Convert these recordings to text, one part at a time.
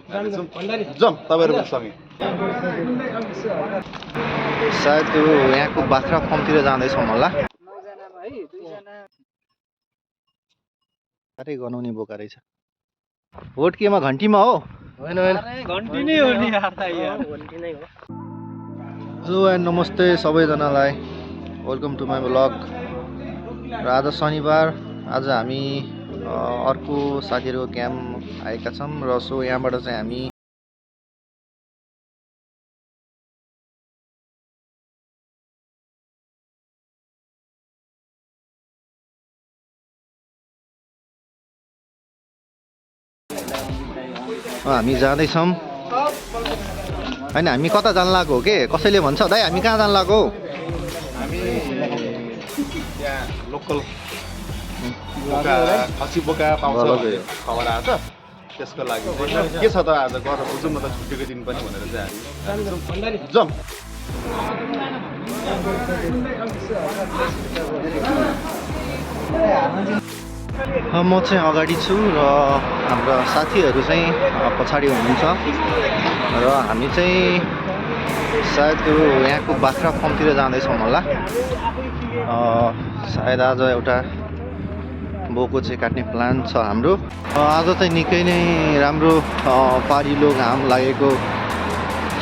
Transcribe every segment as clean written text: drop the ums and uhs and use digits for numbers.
जाउँ तपाईँहरू पनि सँगै। सायद त्यो यहाँको बाख्रा फर्मतिर जाँदैछौँ होला। साह्रै गनाउने बोका रहेछ। भोट केमा घन्टीमा हो? घन्टी नै हो नि यार। हेलो एन्ड नमस्ते सबैजनालाई, वेलकम टु माई ब्लग। र आज शनिबार, आज हामी अर्को साथीहरूको क्याम्प आएका छौँ र सो यहाँबाट चाहिँ हामी जाँदैछौँ होइन। हामी कता जान लागेको हो के? कसैले भन्छ दाइ हामी कहाँ जान लागेको हो? हामी त्यहाँ लोकल बोका, खसी बोका पाउँछ भन्ने खबर आएको छ। त्यसको लागि के छ त आज गरेर बुझौँ न त, छुट्टीको दिन पनि भनेर चाहिँ हामी जाउँ। म चाहिँ अगाडि छु र हाम्रा साथीहरू चाहिँ पछाडि हुनुहुन्छ र हामी चाहिँ सायद त्यो यहाँको बाख्रा फर्मतिर जाँदैछौँ होला। सायद आज एउटा बोको चाहिँ काट्ने प्लान छ हाम्रो। आज चाहिँ निकै नै राम्रो पारिलो घाम लागेको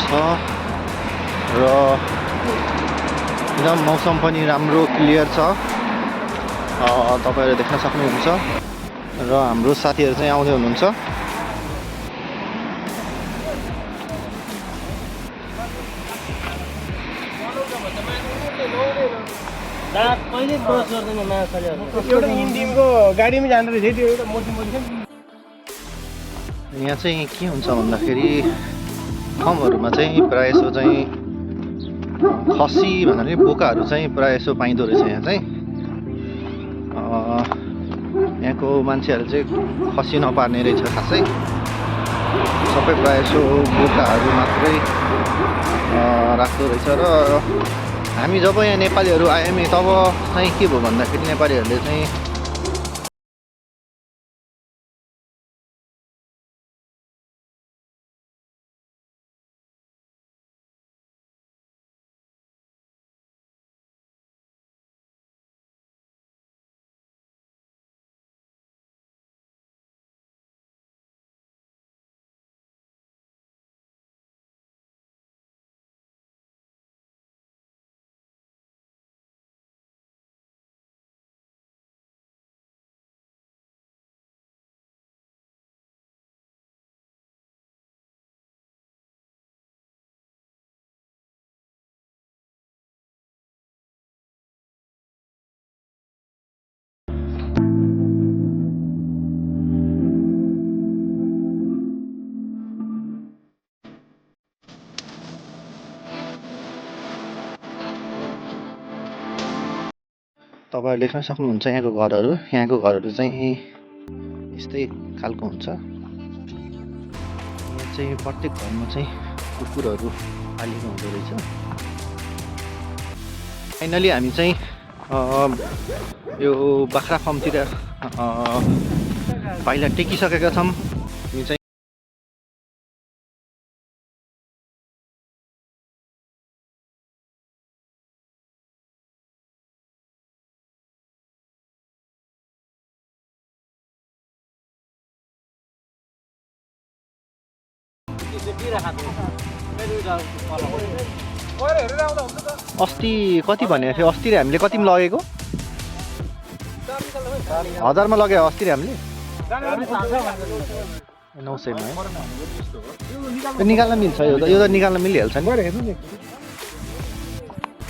छ र एकदम मौसम पनि राम्रो क्लियर छ, तपाईँहरू देख्न सक्नुहुन्छ। र हाम्रो साथीहरू चाहिँ आउँदै हुनुहुन्छ। यहाँ चाहिँ के हुन्छ भन्दाखेरि ठाउँहरूमा चाहिँ प्रायः जसो चाहिँ खसी भन्नाले बोकाहरू चाहिँ प्रायः जसो पाइँदो रहेछ। यहाँ चाहिँ यहाँको मान्छेहरू चाहिँ खसी नपार्ने रहेछ खासै, सबै प्रायः जसो बोकाहरू मात्रै राख्दो रहेछ। र हामी जब यहाँ नेपालीहरू आयौँ तब चाहिँ के भयो भन्दाखेरि नेपालीहरूले चाहिँ तपाईँहरूले देख्न सक्नुहुन्छ यहाँको घरहरू। यहाँको घरहरू चाहिँ यस्तै खालको हुन्छ। यहाँ चाहिँ प्रत्येक घरमा चाहिँ कुकुरहरू पालिएको हुँदो रहेछ। फाइनली हामी चाहिँ यो बाख्रा फर्मतिर पाइला टेकिसकेका छौँ। हामी चाहिँ अस्ति कति भनेको थियो? अस्ति हामीले कतिमा लगेको? 1000मा लग्यो अस्ति हामीले 900मा है। निकाल्न मिल्छ यो त निकाल्न मिलिहाल्छ नि।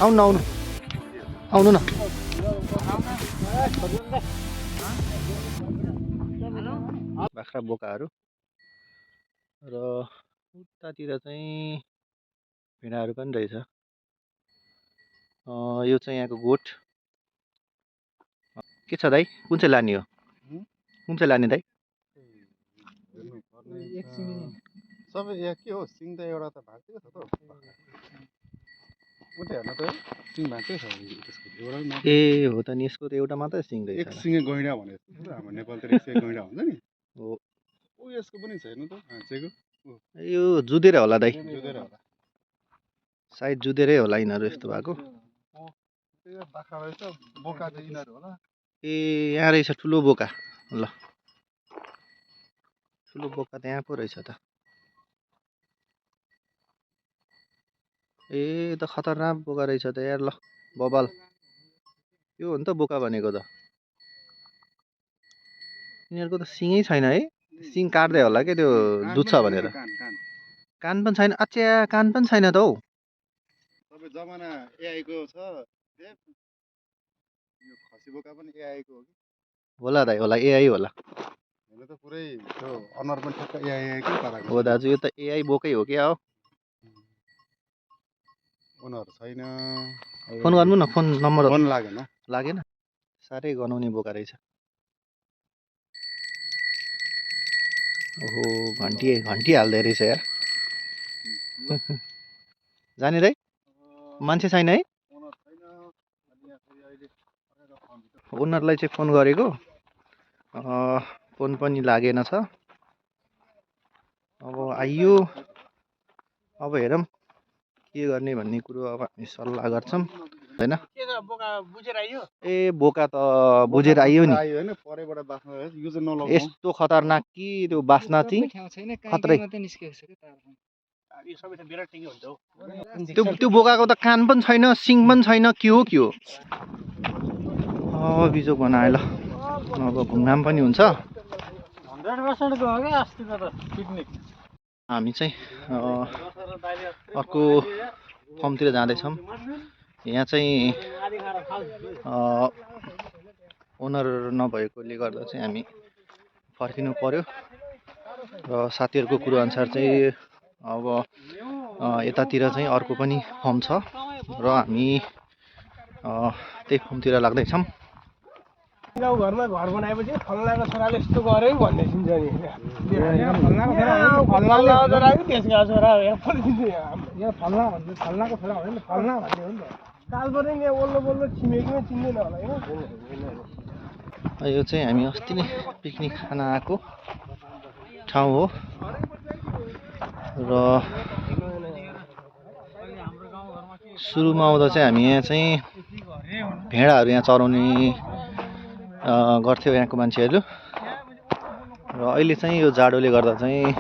आउनु आउनु आउनु न। बाख्रा बोकाहरू र उतातिर चाहिँ भेडाहरू पनि रहेछ। यो चाहिँ यहाँको गोठ। के छ दाइ, कुन चाहिँ लाने हो? कुन चाहिँ लाने दाइ? सबै यहाँ के हो, सिङ त एउटा त भाँच्यो छ त। ए हो त नि, यसको त एउटा मात्रै सिङ रहेछ। एक सिङे गैँडा भने हाम्रो नेपालतिर एक सिङे गैँडा हुन्छ नि। हो ओ यसको पनि छैन त भाँचेको। यो जुदेरै होला दाइ, जुदेर होला सायद जुदेरै होला यिनीहरू यस्तो भएको। त्यो बाख्रा रहेछ बोका चाहिँ यिनीहरू होला ए यहाँ रहेछ ठुलो बोका, ल ठुलो बोका त यहाँ पो रहेछ त। ए त खतरनाक बोका रहेछ त यार, ल बबाल यो हो नि त बोका भनेको त। यिनीहरूको त सिङै छैन है, सिङ काट्दै होला क्या त्यो दुध छ भनेर। कान पनि छैन, अच्छा कान पनि छैन त हौ। तपाईँ जमाना एआईको छ यो खसी बोका पनि एआईको हो कि होला दाइ, होला एआई होला। हुन त पुरै त्यो अनुहार पनि ठ्याक्क एआईकै पाराको हो दाजु, यो त एआई बोकै हो क्या हो। अनुहार छैन फोन गर्नु न, फोन नम्बर फोन लागेन लागेन, साह्रै गनाउने बोका रहेछ। ओहो घन्टी हाल्दै रहेछ यार। जाने दाइ, मान्छे छैन है। ओनरलाई चाहिँ फोन गरेको, फोन पनि लागेन छ। अब आइयो, अब हेरौँ के गर्ने भन्ने कुरो अब हामी सल्लाह गर्छौँ होइन। ए बोका त बुझेर आइयो नि, होइन परैबाट बाख्रा रहेछ यो चाहिँ नलगाउँ यस्तो खतरनाक कि त्यो बास्ना चाहिँ खत्रै। त्यो बोकाको त कान पनि छैन, सिङ पनि छैन, के हो के हो। बिजोक बनायो ल, अब घुमघाम पनि हुन्छ। 100% गयो क्या अस्तिको त पिकनिक। हामी चाहिँ अर्को फर्मतिर जाँदैछौँ। यहाँ चाहिँ ओनर नभएकोले गर्दा चाहिँ हामी फर्किनु पर्यो र साथीहरूको कुरो अनुसार चाहिँ अब यतातिर चाहिँ अर्को पनि फर्म छ र हामी त्यही फर्मतिर लाग्दैछौँ। गाउँघरमा घर बनाएपछि फल्नाको छोराले यस्तो गर्यो भन्ने सुन्छ नि। फल्नाको छोरा कि त्यसको छोरा यहाँ फल्ना भन्ने फल्नाको छोरा हो नि, फल्ना भन्ने हो नि त। कालबरै यहाँ वल्लो छिमेकीमा चिन्दैन होला यो चाहिँ हामी अस्ति नै पिकनिक खान आएको ठाउँ हो र सुरुमा आउँदा चाहिँ हामी यहाँ चाहिँ भेडाहरू यहाँ चराउने गर्थ्यो यहाँको मान्छेहरू र अहिले चाहिँ यो जाडोले गर्दा चाहिँ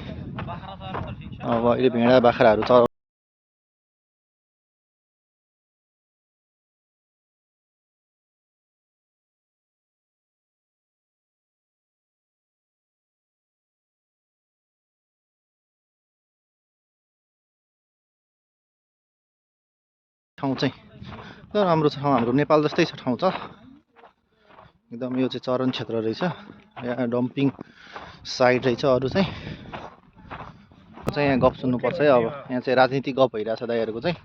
अब अहिले भेडा बाख्राहरू चराउनु ठाउँ चाहिँ राम्रो छ। हाम्रो नेपाल जस्तै छ ठाउँ त एकदम। यो चाहिँ चरन क्षेत्र रहेछ, यहाँ डम्पिङ साइड रहेछ। अरू चाहिँ यहाँ गफ सुन्नुपर्छ है। अब यहाँ चाहिँ राजनीतिक गफ भइरहेछ दाइहरूको चाहिँ।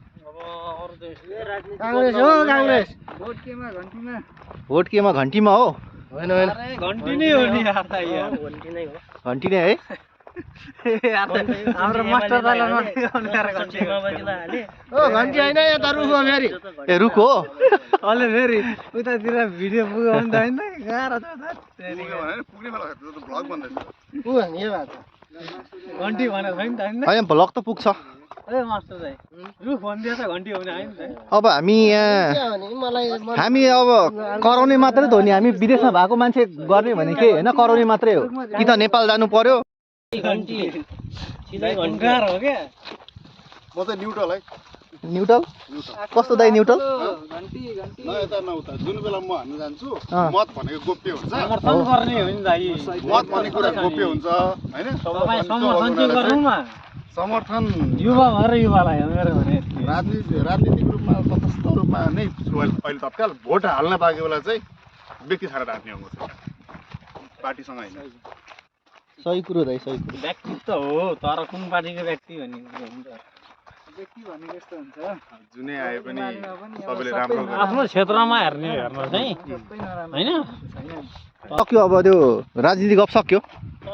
काङ्ग्रेस हो काङ्ग्रेस, भोट केमा घन्टीमा हो। होइन घन्टी नै हो नि यार, घन्टी नै है। हाम्रो मास्टर दाइलाई घन्टी होइन यता रुख हो फेरि। ए रुख हो अहिले फेरि उतातिर भिडियो पुग्यो भने त होइन गाह्रो छ त। घन्टी भनेर छैन त होइन। होइन भ्लग त पुग्छ। ए मास्टर दाइ रुख भनिदिएछ घन्टी हो भने होइन त। अब हामी यहाँ हामी अब कराउने मात्रै त हो नि। हामी विदेशमा भएको मान्छे गर्ने भने के होइन, कराउने मात्रै हो कि त नेपाल जानु पर्यो। गाह्रो हो क्या। म चाहिँ न्युट्रल है। न्युट्रल कस्तो दाइ न्युट्रल? न यता न उता जुन बेला म हान्नु जान्छु मत भनेको गोप्य हुन्छ। समर्थन गर्ने हो नि दाइ। मत भन्ने कुरा गोप्य हुन्छ होइन। तपाईँ समर्थन चाहिँ गर्नु न। समर्थन युवा भएर युवालाई हेर्नु भने राजनीतिक रूपमा तटस्थ रूपमा नै छु अहिले तत्काल। भोट हाल्न बाँकी बेला चाहिँ व्यक्ति छाडेर हान्ने हो म चाहिँ, पार्टीसँग होइन। सही कुरो दाइ, सही कुरो। व्यक्तित्व हो तर कुन पार्टीको व्यक्ति भन्ने कुरो हुन्छ। व्यक्ति भनेको यस्तो हुन्छ जुनै आए पनि सबैले राम्रो आफ्नो क्षेत्रमा हेर्न चाहिँ होइन। सक्यो अब त्यो राजनीति गफ सक्यो।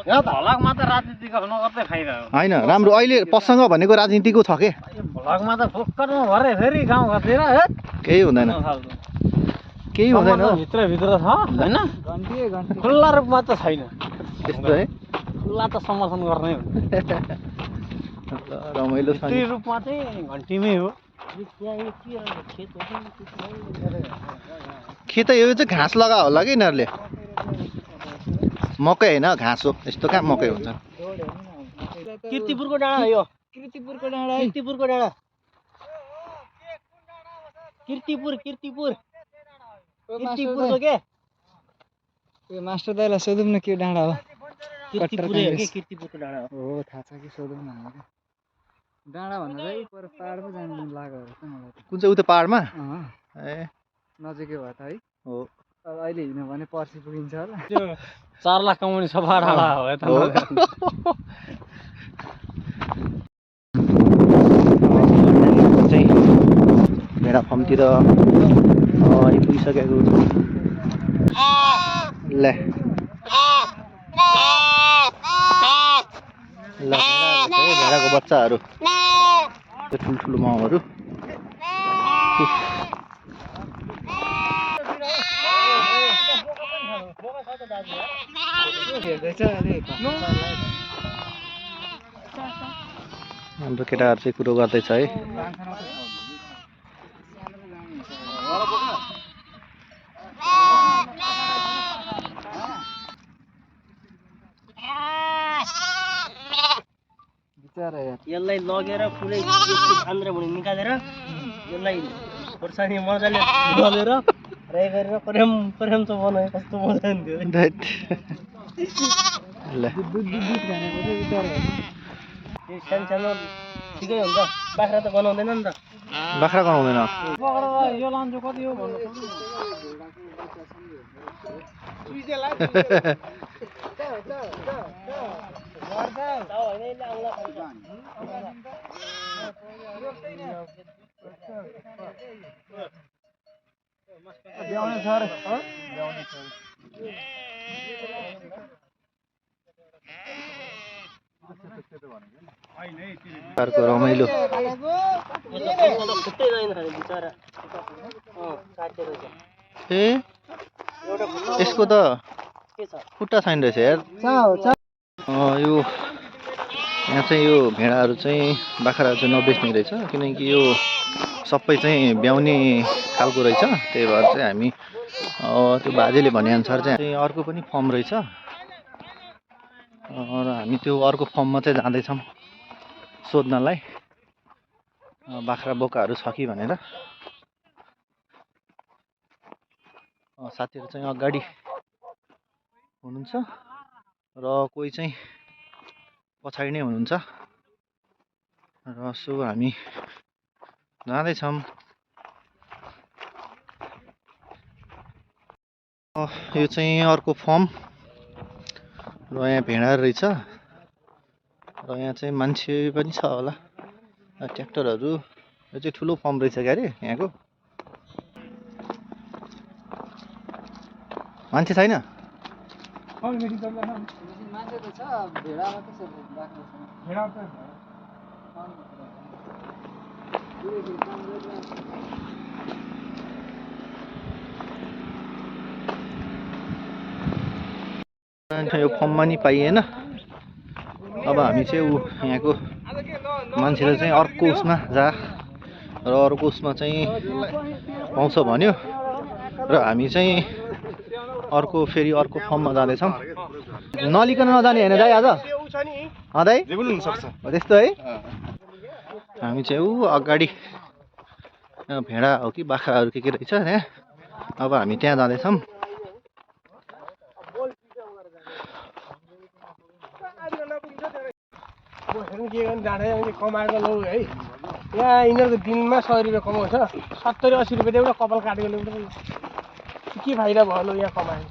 यहाँ भ्लगमा त राजनीति गफ नगर्दै फाइदा हो होइन राम्रो। अहिले प्रसङ्ग भनेको राजनीतिको छ के। भ्लगमा त फोक्करमा भरे फेरि गाउँ घरतिर केही हुँदैन, केही हुँदैन। भित्र छ होइन, खुल्ला रूपमा त छैन त्यस्तो है। खुल्ला त समर्थन गर्नै हो। ल रमाइलो छ नि रूपमा चाहिँ घन्टीमै हो खेत यो चाहिँ घाँस लगा होला कि यिनीहरूले मकै होइन घाँस हो यस्तो कहाँ मकै हुन्छ किर्तिपुरको डाँडा यो किर्तिपुरको डाँडा किर्तिपुरको डाँडा किर्तिपुरको के यो मास्टर दाइलाई सोधौँ न के डाँडा हो किर्तिपुरै हो के किर्तिपुरको डाँडा हो थाहा छ कि सोधौँ न डाँडा भन्दा चाहिँ पर पाहाड पो जानु मन लाग्यो मलाई कुन चाहिँ उता पाहाडमा ए नजिकै भयो त है हो अब अहिले हिँड्यो भने पर्सि पुगिन्छ होला 4 लाख कमाउने सफा डाँडा हो यता चाहिँ भेडा फर्मतिर आइपुगिसकेको ले ल भेडाको बच्चाहरू ठुल्ठुलो माउहरू हाम्रो केटाहरू चाहिँ कुरो गर्दैछ है यसलाई लगेर पुरै आन्द्र भुँडी निकालेर यसलाई खोर्सानी मजाले दलेर फ्राई गरेर प्रेम प्रेम त बनायो कस्तो मजा हुन्थ्यो सानो ठिकै हुन्छ बाख्रा त गनाउँदैन नि त बाख्रा गनाउँदैन यो लान्छु कति हो भन्नु अर्को रमाइलो ए यसको त खुट्टा छैन रहेछ यार यो यहाँ चाहिँ यो भेडाहरू चाहिँ बाख्राहरू चाहिँ नबेच्ने रहेछ किनकि यो सबै चाहिँ ब्याउने खालको रहेछ त्यही भएर चाहिँ हामी त्यो बाजेले भनेअनुसार चाहिँ अर्को पनि फर्म रहेछ र हामी त्यो अर्को फर्ममा चाहिँ जाँदैछौँ सोध्नलाई बाख्रा बोकाहरू छ कि भनेर साथीहरू चाहिँ अगाडि हुनुहुन्छ र कोही चाहिँ पछाडि नै हुनुहुन्छ र सो हामी जाँदैछौँ यो चाहिँ अर्को फर्म र यहाँ भेडा रहेछ र यहाँ चाहिँ मान्छे पनि छ होला ट्र्याक्टरहरू यो चाहिँ ठुलो फर्म रहेछ क्या अरे यहाँको मान्छे छैन मान्छे त छ भेडा मात्रै छ बाख्रा छैन यो फर्ममा नि पाइएन अब हामी चाहिँ यहाँको मान्छेले चाहिँ अर्को उसमा जा र अर्को उसमा चाहिँ पाउँछ भन्यो र हामी चाहिँ अर्को फेरि अर्को फर्ममा जाँदैछौँ नलिकन नजाने होइन दाइ आज दाइ त्यस्तो है हामी चाहिँ अगाडि भेडा हो कि बाख्राहरू के रहेछ त्यहाँ अब हामी त्यहाँ जाँदैछौँ कमाएको लौ है यहाँ यिनीहरूको दिनमा 100 रुपियाँ कमाउँछ 70-80 रुपियाँ एउटा कपाल काटेको के फाइदा भयो लौ यहाँ कमायो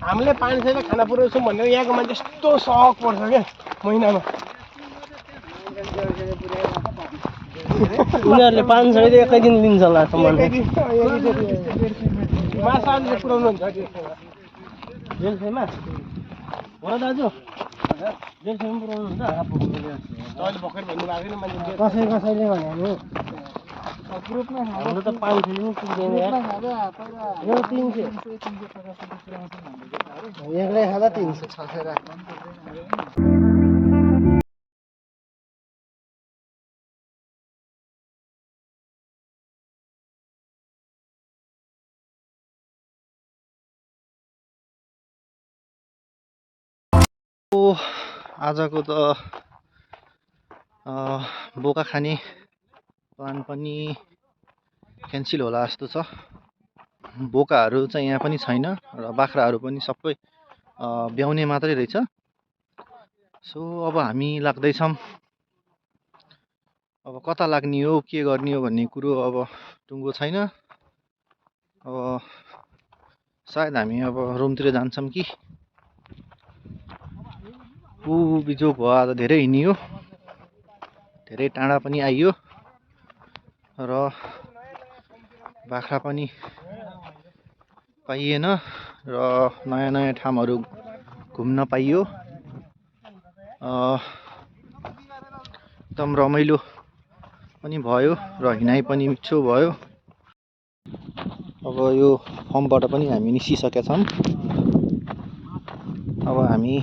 हामीले 500 खाना पुऱ्याउँछौँ भनेर यहाँको मान्छे यस्तो सहक पर्छ क्या महिनामा उनीहरूले 500 एकै दिन लिन्छ होला माछा पुऱ्याउनु हुन्छ रेलसेमा हो र दाजु रेलसेमा पुऱ्याउनु हुन्छ अहिले भर्खर भन्नुभएको थिएन मान्छे कसैले भने ग्रुपमा हाम्रो त 500 नि पुग्दैन यार यो 300 एक्लै खाँदा 300 600 राख्नु आजको त बोका खाने प्लान पनि क्यान्सल होला जस्तो छ। बोकाहरू चाहिँ यहाँ पनि छैन र बाख्राहरू पनि सबै ब्याउने मात्रै रहेछ। सो अब हामी लाग्दैछौँ। अब कता लाग्ने हो के गर्ने हो भन्ने कुरो अब टुङ्गो छैन। अब सायद हामी अब रुमतिर जान्छौँ कि बिजोक भयो। आज धेरै हिँडियो, धेरै टाढा पनि आइयो र बाख्रा पनि पाइएन र नयाँ नयाँ ठाउँहरू घुम्न पाइयो। एकदम रमाइलो पनि भयो र हिँडाइ पनि मिठो भयो। अब यो फर्मबाट पनि हामी निस्किसकेका छौँ। अब हामी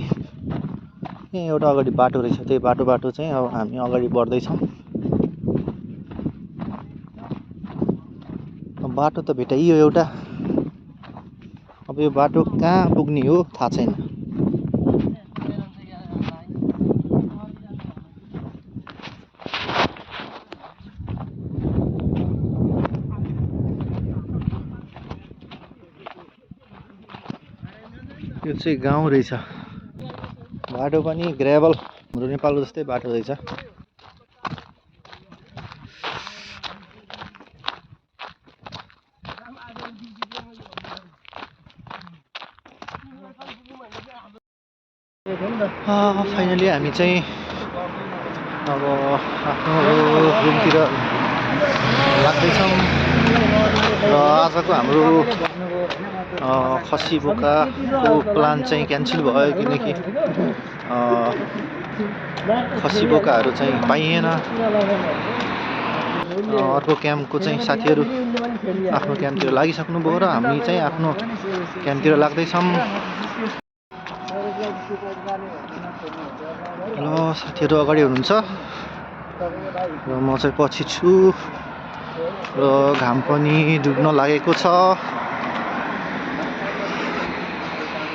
यहाँ एउटा अगाडि बाटो रहेछ, त्यही बाटो चाहिँ अब हामी अगाडि बढ्दैछौँ। बाटो त भेटाइयो एउटा, अब यो बाटो कहाँ पुग्ने हो थाहा छैन। यो चाहिँ गाउँ रहेछ, बाटो पनि ग्रेभल, हाम्रो नेपालको जस्तै बाटो रहेछ। फाइनली हामी चाहिँ अब आफ्नो रुमतिर लाग्दैछौँ र आजको हाम्रो खसी बोकाको प्लान चाहिँ क्यान्सल भयो किनकि खसी बोकाहरू चाहिँ पाइएन। अर्को क्याम्पको चाहिँ साथीहरू आफ्नो क्याम्पतिर लागिसक्नुभयो र हामी चाहिँ आफ्नो क्याम्पतिर लाग्दैछौँ। ल साथीहरू अगाडि हुनुहुन्छ र म चाहिँ पछि छु र घाम पनि डुब्न लागेको छ।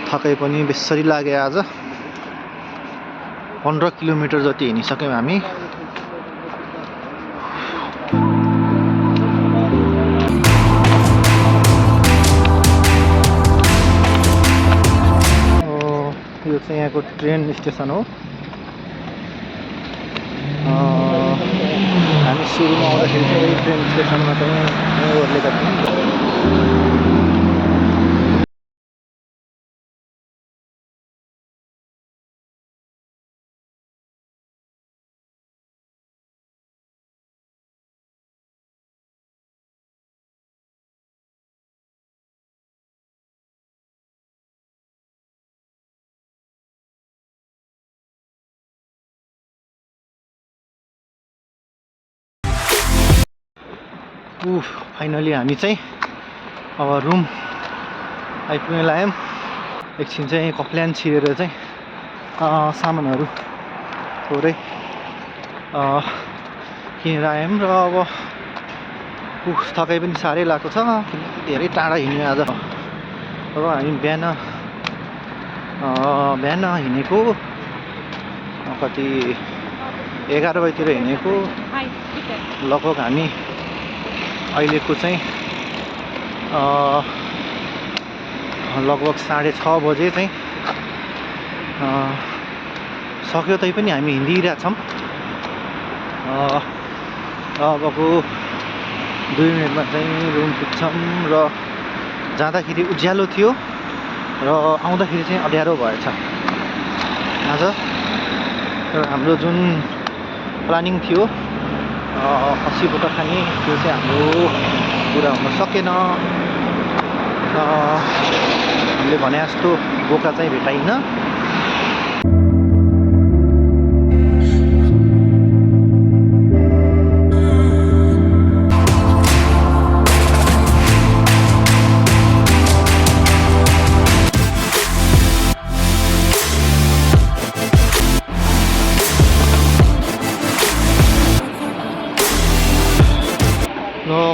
थकाइ पनि बेसरी लाग्यो। आज 15 किलोमिटर जति हिँडिसक्यौँ हामी। यो चाहिँ यहाँको ट्रेन स्टेसन हो। हामी सुरुमा आउँदाखेरि चाहिँ ट्रेन स्टेसनमा चाहिँ ओर्लेका थियौँ। फाइनली हामी चाहिँ अब रुम आइपुग्न लाग्यौँ। एकछिन चाहिँ कप्ल्यान छिरेर चाहिँ सामानहरू थोरै किनेर आयौँ र अब थकाइ पनि साह्रै लागेको छ किनकि धेरै टाढा हिँड्यो आज। अब हामी बिहान हिँडेको कति 11 बजीतिर हिँडेको। लगभग हामी अहिलेको चाहिँ लगभग 6:30 बजे चाहिँ सक्यो तैपनि हामी हिँडिरहेछौँ। अबको 2 मिनटमा चाहिँ रुम पुग्छौँ र जाँदाखेरि उज्यालो थियो र आउँदाखेरि चाहिँ अँध्यारो भएछ आज। र हाम्रो जुन प्लानिङ थियो खसी बोका खाने त्यो चाहिँ हाम्रो पुरा हुन सकेन। हामीले भने जस्तो बोका चाहिँ भेटाइन।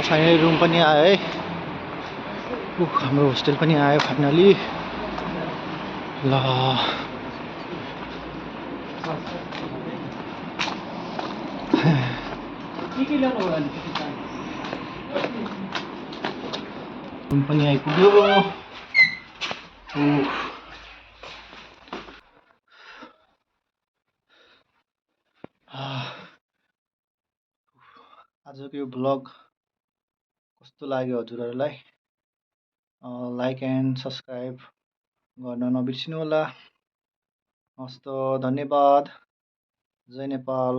फाइनली रुम पनि आयो है। हाम्रो होस्टेल पनि आयो फाइनली। ल के ल्याउनु होला नि पनि आइपुग्यो आजको यो भ्लग कस्तो लाग्यो हजुरहरूलाई लाइक एन्ड सब्सक्राइब गर्न नबिर्सिनु होला हस्त धन्यवाद जय नेपाल।